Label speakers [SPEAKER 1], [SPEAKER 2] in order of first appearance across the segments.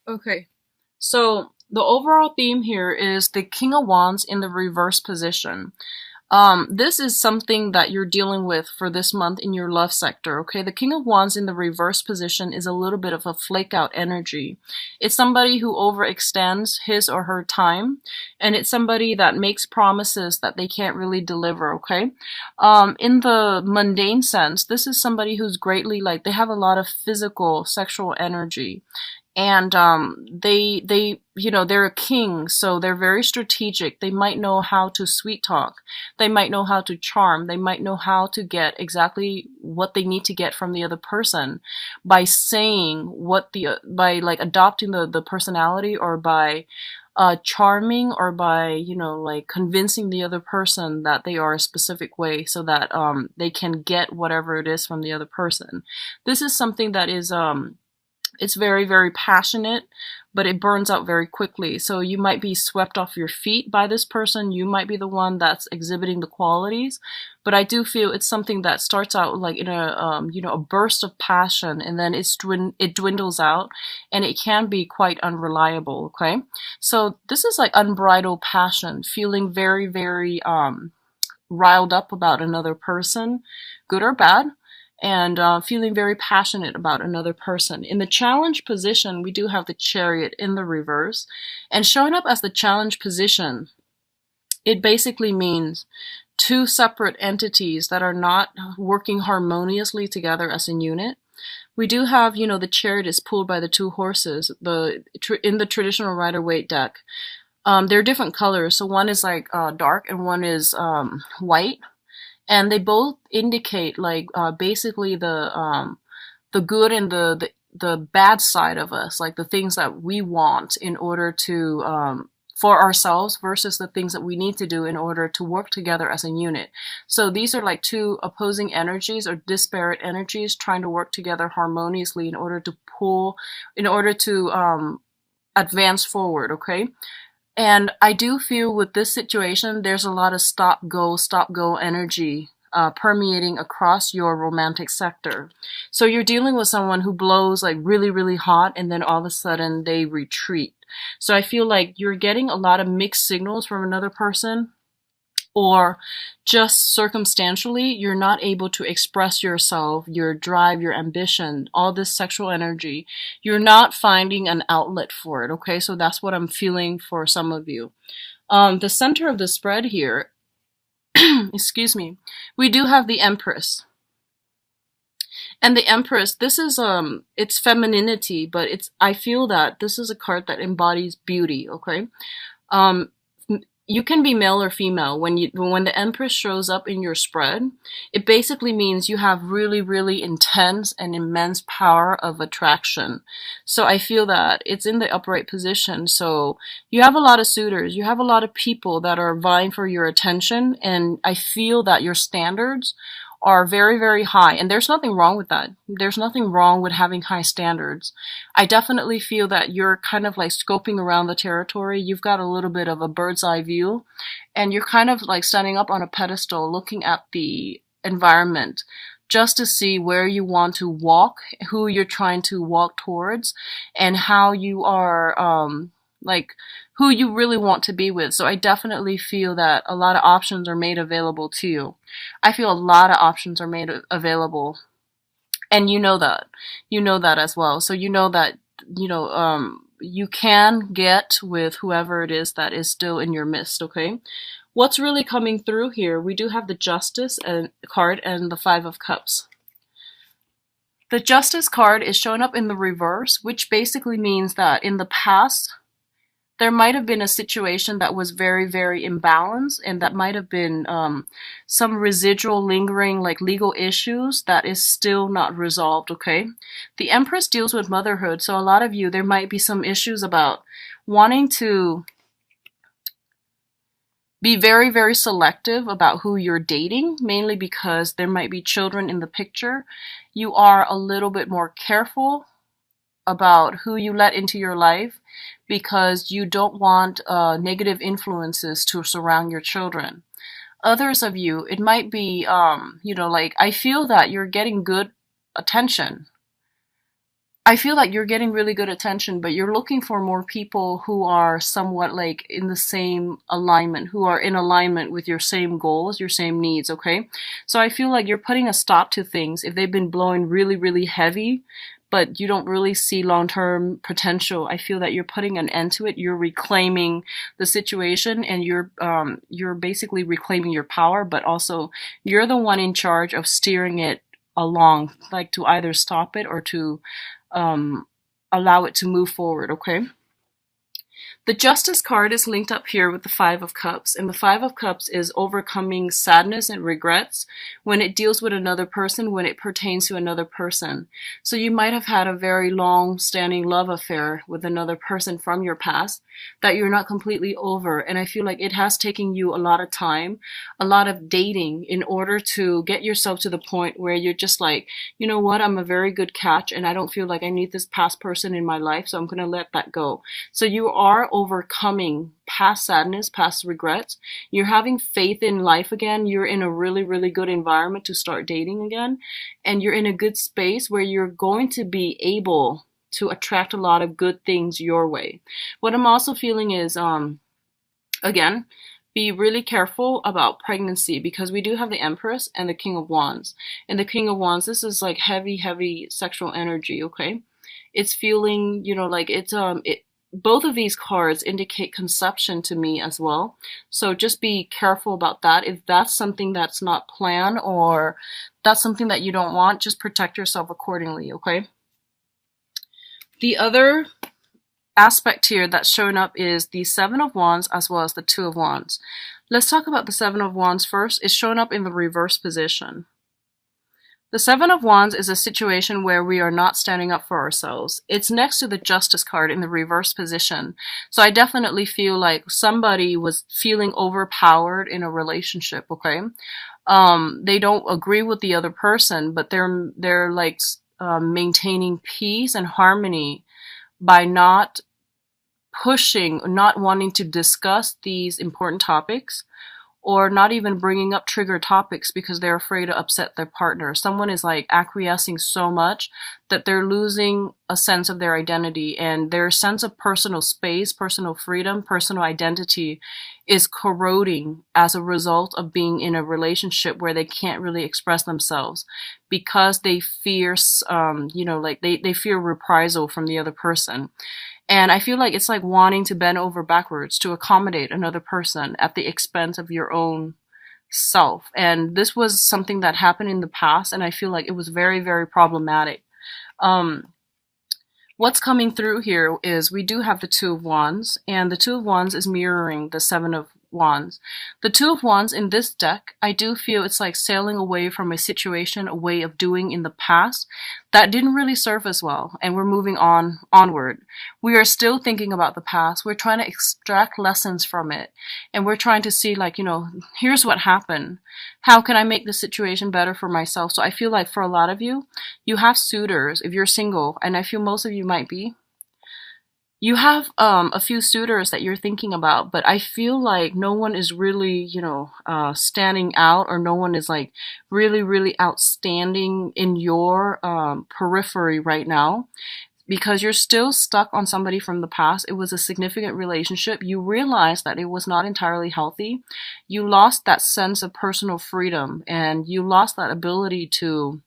[SPEAKER 1] Okay. So the overall theme here is the King of Wands in the reverse position. This is something that you're dealing with for this month in your love sector, okay? The King of Wands in the reverse position is a little bit of a flake out energy. It's somebody who overextends his or her time, and it's somebody that makes promises that they can't really deliver, okay? In the mundane sense, this is somebody who's greatly like, they have a lot of physical, sexual energy, and they they're a king, so they're very strategic. They might know how to sweet talk, they might know how to charm, they might know how to get exactly what they need to get from the other person by saying what the by like adopting the personality, or by charming, or by like convincing the other person that they are a specific way, so that they can get whatever it is from the other person. This is something that is it's very, very passionate, but it burns out very quickly. So you might be swept off your feet by this person. You might be the one that's exhibiting the qualities, but I do feel it's something that starts out like in a a burst of passion, and then it dwindles out, and it can be quite unreliable. Okay, so this is like unbridled passion, feeling very, very riled up about another person, good or bad, and feeling very passionate about another person. In the challenge position, we do have the Chariot in the reverse. And showing up as the challenge position, it basically means two separate entities that are not working harmoniously together as a unit. We do have, the Chariot is pulled by the two horses. In the traditional Rider-Waite deck, they're different colors. So one is like dark, and one is white, and they both indicate like basically the good and the bad side of us, like the things that we want in order to for ourselves, versus the things that we need to do in order to work together as a unit. So these are like two opposing energies or disparate energies trying to work together harmoniously in order to advance forward, okay? And I do feel with this situation, there's a lot of stop go energy permeating across your romantic sector. So you're dealing with someone who blows like really, really hot, and then all of a sudden they retreat. So I feel like you're getting a lot of mixed signals from another person, or just circumstantially, you're not able to express yourself, your drive, your ambition, all this sexual energy. You're not finding an outlet for it, okay? So that's what I'm feeling for some of you. The center of the spread here, excuse me, we do have the Empress. And the Empress, this is it's femininity, but I feel that this is a card that embodies beauty, okay? Um you can be male or female. When the Empress shows up in your spread, it basically means you have really, really intense and immense power of attraction. So I feel that it's in the upright position. So you have a lot of suitors, you have a lot of people that are vying for your attention, and I feel that your standards are very, very high. And there's nothing wrong with that. There's nothing wrong with having high standards. I definitely feel that you're kind of like scoping around the territory. You've got a little bit of a bird's eye view, and you're kind of like standing up on a pedestal looking at the environment just to see where you want to walk, who you're trying to walk towards, and how you are, like who you really want to be with. So I definitely feel that a lot of options are made available to you. I feel a lot of options are made available, and you know that. You know that as well. So you know that, you can get with whoever it is that is still in your midst, okay? What's really coming through here? We do have the Justice card and the Five of Cups. The Justice card is showing up in the reverse, which basically means that in the past, there might have been a situation that was very, very imbalanced, and that might have been some residual lingering like legal issues that is still not resolved, okay? The Empress deals with motherhood, so a lot of you, there might be some issues about wanting to be very, very selective about who you're dating, mainly because there might be children in the picture. You are a little bit more careful about who you let into your life, because you don't want negative influences to surround your children. Others of you, it might be, like I feel that you're getting good attention. I feel like you're getting really good attention, but you're looking for more people who are somewhat like in the same alignment, who are in alignment with your same goals, your same needs, okay? So I feel like you're putting a stop to things if they've been blowing really, really heavy, but you don't really see long-term potential. I feel that you're putting an end to it. You're reclaiming the situation, and you're basically reclaiming your power, but also you're the one in charge of steering it along, like to either stop it or to um, allow it to move forward, okay? The Justice card is linked up here with the Five of Cups, and the Five of Cups is overcoming sadness and regrets when it deals with another person, when it pertains to another person. So you might have had a very long-standing love affair with another person from your past that you're not completely over, and I feel like it has taken you a lot of time, a lot of dating in order to get yourself to the point where you're just like, you know what, I'm a very good catch, and I don't feel like I need this past person in my life, so I'm going to let that go. So you are overcoming past sadness, past regrets. You're having faith in life again. You're in a really, really good environment to start dating again. And you're in a good space where you're going to be able to attract a lot of good things your way. What I'm also feeling is, again, be really careful about pregnancy, because we do have the Empress and the King of Wands. And the King of Wands, this is like heavy, heavy sexual energy, okay? It's feeling, like both of these cards indicate conception to me as well. So just be careful about that. If that's something that's not planned or that's something that you don't want, just protect yourself accordingly, okay? The other aspect here that's showing up is the Seven of Wands as well as the Two of Wands. Let's talk about the Seven of Wands first. It's showing up in the reverse position. The Seven of Wands is a situation where we are not standing up for ourselves. It's next to the Justice card in the reverse position. So I definitely feel like somebody was feeling overpowered in a relationship, okay? They don't agree with the other person, but they're like maintaining peace and harmony by not pushing, not wanting to discuss these important topics, or not even bringing up trigger topics because they're afraid to upset their partner. Someone is like acquiescing so much that they're losing a sense of their identity, and their sense of personal space, personal freedom, personal identity is corroding as a result of being in a relationship where they can't really express themselves because they fear, they fear reprisal from the other person. And I feel like it's like wanting to bend over backwards to accommodate another person at the expense of your own self. And this was something that happened in the past, and I feel like it was very, very problematic. What's coming through here is we do have the Two of Wands, and the Two of Wands is mirroring the Seven of Wands. The Two of Wands in this deck, I do feel it's like sailing away from a situation, a way of doing in the past that didn't really serve us well, and we're moving onward. We are still thinking about the past. We're trying to extract lessons from it, and we're trying to see, like, here's what happened. How can I make the situation better for myself? So I feel like for a lot of you, you have suitors if you're single, and I feel most of you might be. You have a few suitors that you're thinking about, but I feel like no one is really, standing out, or no one is like really, really outstanding in your periphery right now, because you're still stuck on somebody from the past. It was a significant relationship. You realize that it was not entirely healthy. You lost that sense of personal freedom, and you lost that ability to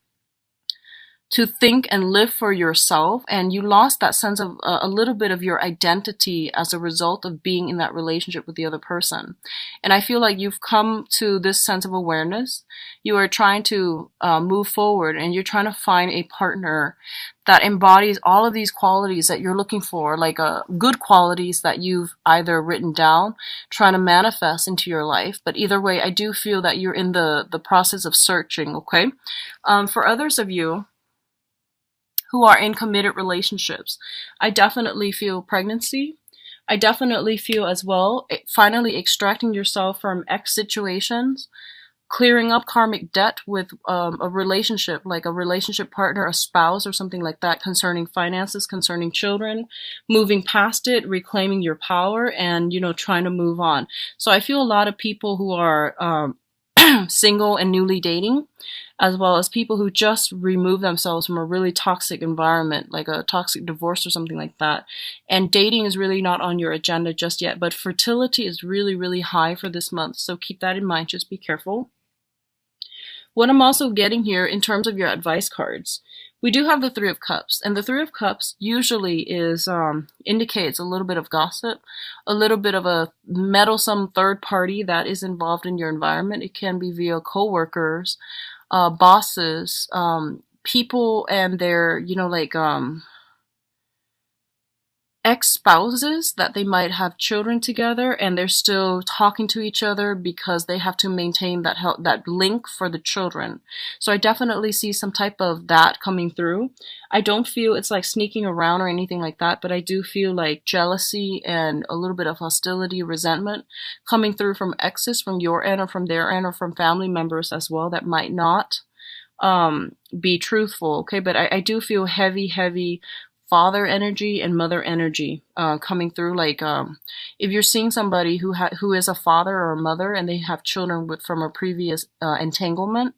[SPEAKER 1] think and live for yourself, and you lost that sense of a little bit of your identity as a result of being in that relationship with the other person. And I feel like you've come to this sense of awareness. You are trying to move forward, and you're trying to find a partner that embodies all of these qualities that you're looking for, like good qualities that you've either written down, trying to manifest into your life. But either way, I do feel that you're in the process of searching, okay? For others of you who are in committed relationships, I definitely feel pregnancy. I definitely feel as well finally extracting yourself from ex situations, clearing up karmic debt with a relationship, like a relationship partner, a spouse, or something like that, concerning finances, concerning children, moving past it, reclaiming your power, and trying to move on. So I feel a lot of people who are single and newly dating, as well as people who just remove themselves from a really toxic environment, like a toxic divorce or something like that. And dating is really not on your agenda just yet, but fertility is really, really high for this month. So keep that in mind. Just be careful. What I'm also getting here in terms of your advice cards, we do have the Three of Cups, and the Three of Cups usually is indicates a little bit of gossip, a little bit of a meddlesome third party that is involved in your environment. It can be via coworkers, bosses, people and their, ex-spouses that they might have children together and they're still talking to each other because they have to maintain that link for the children. So I definitely see some type of that coming through. I don't feel it's like sneaking around or anything like that, but I do feel like jealousy and a little bit of hostility, resentment coming through from exes, from your end or from their end or from family members as well that might not be truthful. Okay, but I do feel heavy father energy and mother energy coming through. Like if you're seeing somebody who is a father or a mother and they have children from a previous entanglement,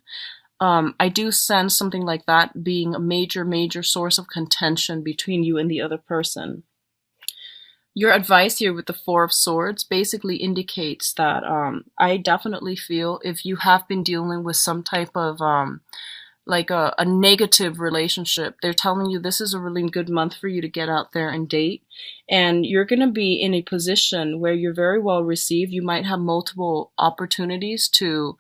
[SPEAKER 1] I do sense something like that being a major source of contention between you and the other person. Your advice here with the Four of Swords basically indicates that I definitely feel if you have been dealing with some type of like a negative relationship, they're telling you this is a really good month for you to get out there and date. And you're going to be in a position where you're very well received. You might have multiple opportunities to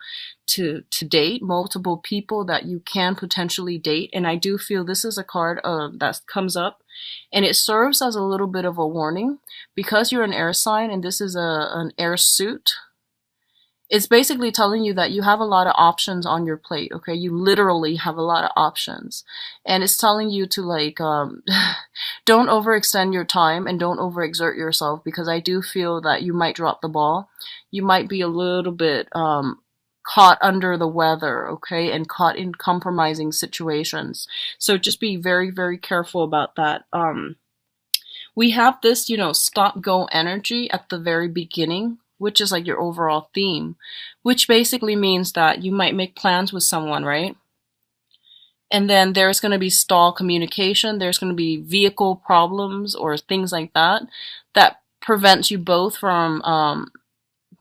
[SPEAKER 1] date, multiple people that you can potentially date. And I do feel this is a card that comes up and it serves as a little bit of a warning because you're an air sign and this is an air suit. It's basically telling you that you have a lot of options on your plate, okay? You literally have a lot of options. And it's telling you to like, don't overextend your time and don't overexert yourself because I do feel that you might drop the ball. You might be a little bit caught under the weather, okay? And caught in compromising situations. So just be very careful about that. We have this, stop-go energy at the very beginning, which is like your overall theme, which basically means that you might make plans with someone, right? And then there's going to be stall communication, there's going to be vehicle problems or things like that that prevents you both from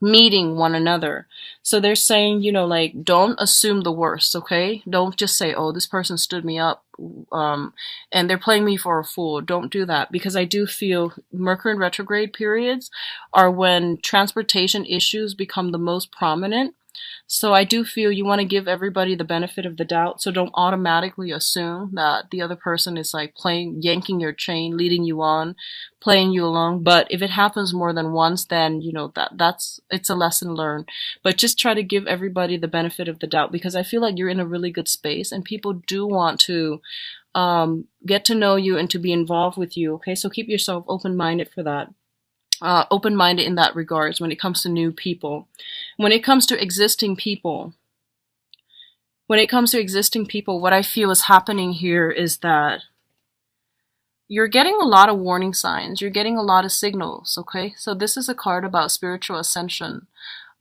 [SPEAKER 1] meeting one another. So they're saying, like, don't assume the worst, okay? Don't just say, oh, this person stood me up and they're playing me for a fool. Don't do that because I do feel Mercury in retrograde periods are when transportation issues become the most prominent. So I do feel you want to give everybody the benefit of the doubt. So don't automatically assume that the other person is like yanking your chain, leading you on, playing you along. But if it happens more than once, then it's a lesson learned. But just try to give everybody the benefit of the doubt because I feel like you're in a really good space and people do want to get to know you and to be involved with you. Okay, so keep yourself open-minded for that. Open-minded in that regards when it comes to new people. When it comes to existing people, what I feel is happening here is that you're getting a lot of warning signs. You're getting a lot of signals, okay? So this is a card about spiritual ascension,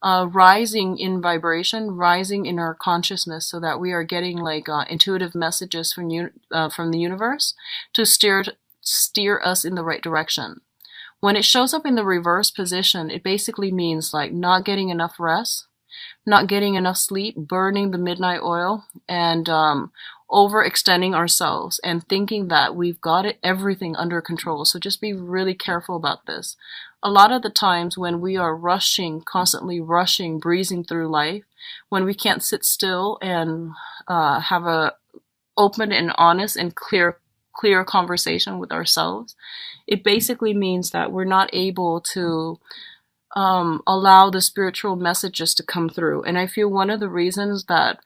[SPEAKER 1] rising in vibration, rising in our consciousness so that we are getting like intuitive messages from the universe to steer us in the right direction. When it shows up in the reverse position, it basically means like not getting enough rest, not getting enough sleep, burning the midnight oil, and overextending ourselves and thinking that we've got everything under control. So just be really careful about this. A lot of the times when we are constantly rushing, breezing through life, when we can't sit still and have a open and honest and clear conversation with ourselves, it basically means that we're not able to allow the spiritual messages to come through. And I feel one of the reasons that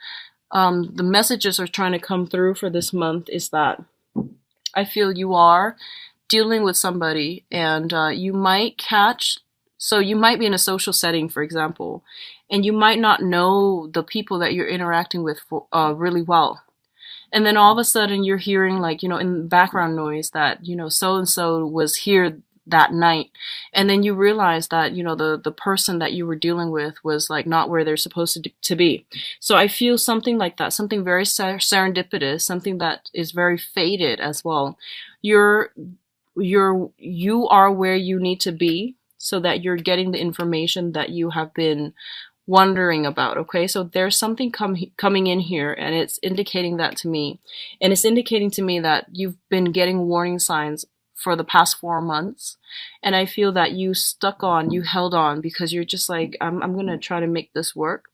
[SPEAKER 1] the messages are trying to come through for this month is that I feel you are dealing with somebody and you might be in a social setting, for example, and you might not know the people that you're interacting with really well. And then all of a sudden you're hearing like, in background noise that, so-and-so was here that night, and then you realize that, you know, the person that you were dealing with was like not where they're supposed to be. So I feel something like that, something very serendipitous, something that is very fated as well. You're you are where you need to be so that you're getting the information that you have been wondering about. Okay, so there's something coming in here, and it's indicating that to me, and it's indicating to me that you've been getting warning signs for the past 4 months, and I feel that you held on because you're just like, I'm gonna try to make this work,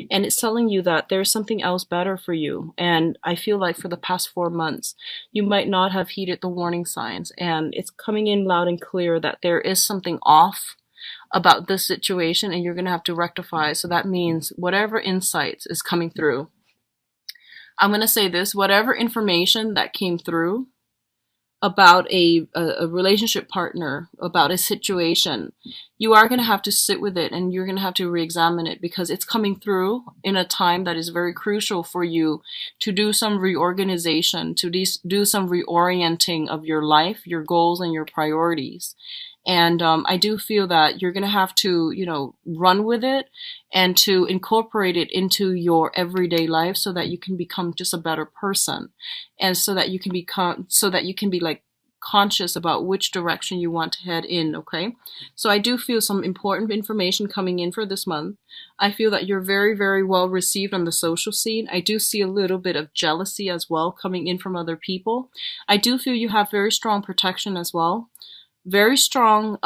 [SPEAKER 1] and it's telling you that there's something else better for you. And I feel like for the past 4 months you might not have heeded the warning signs, and it's coming in loud and clear that there is something off about this situation, and you're going to have to rectify. So that means whatever insights is coming through, I'm going to say this, whatever information that came through about a relationship partner, about a situation, you are going to have to sit with it, and you're going to have to re-examine it, because it's coming through in a time that is very crucial for you to do some reorganization, to do some reorienting of your life, your goals, and your priorities. And I do feel that you're going to have to, you know, run with it and to incorporate it into your everyday life so that you can become just a better person, and so that you can be like conscious about which direction you want to head in. Okay, so I do feel some important information coming in for this month. I feel that you're very, very well received on the social scene. I do see a little bit of jealousy as well coming in from other people. I do feel you have very strong protection as well, very strong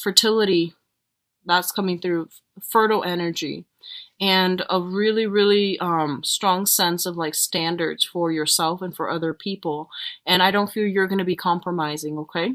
[SPEAKER 1] fertility that's coming through, fertile energy, and a really, really strong sense of like standards for yourself and for other people. And I don't feel you're going to be compromising. Okay,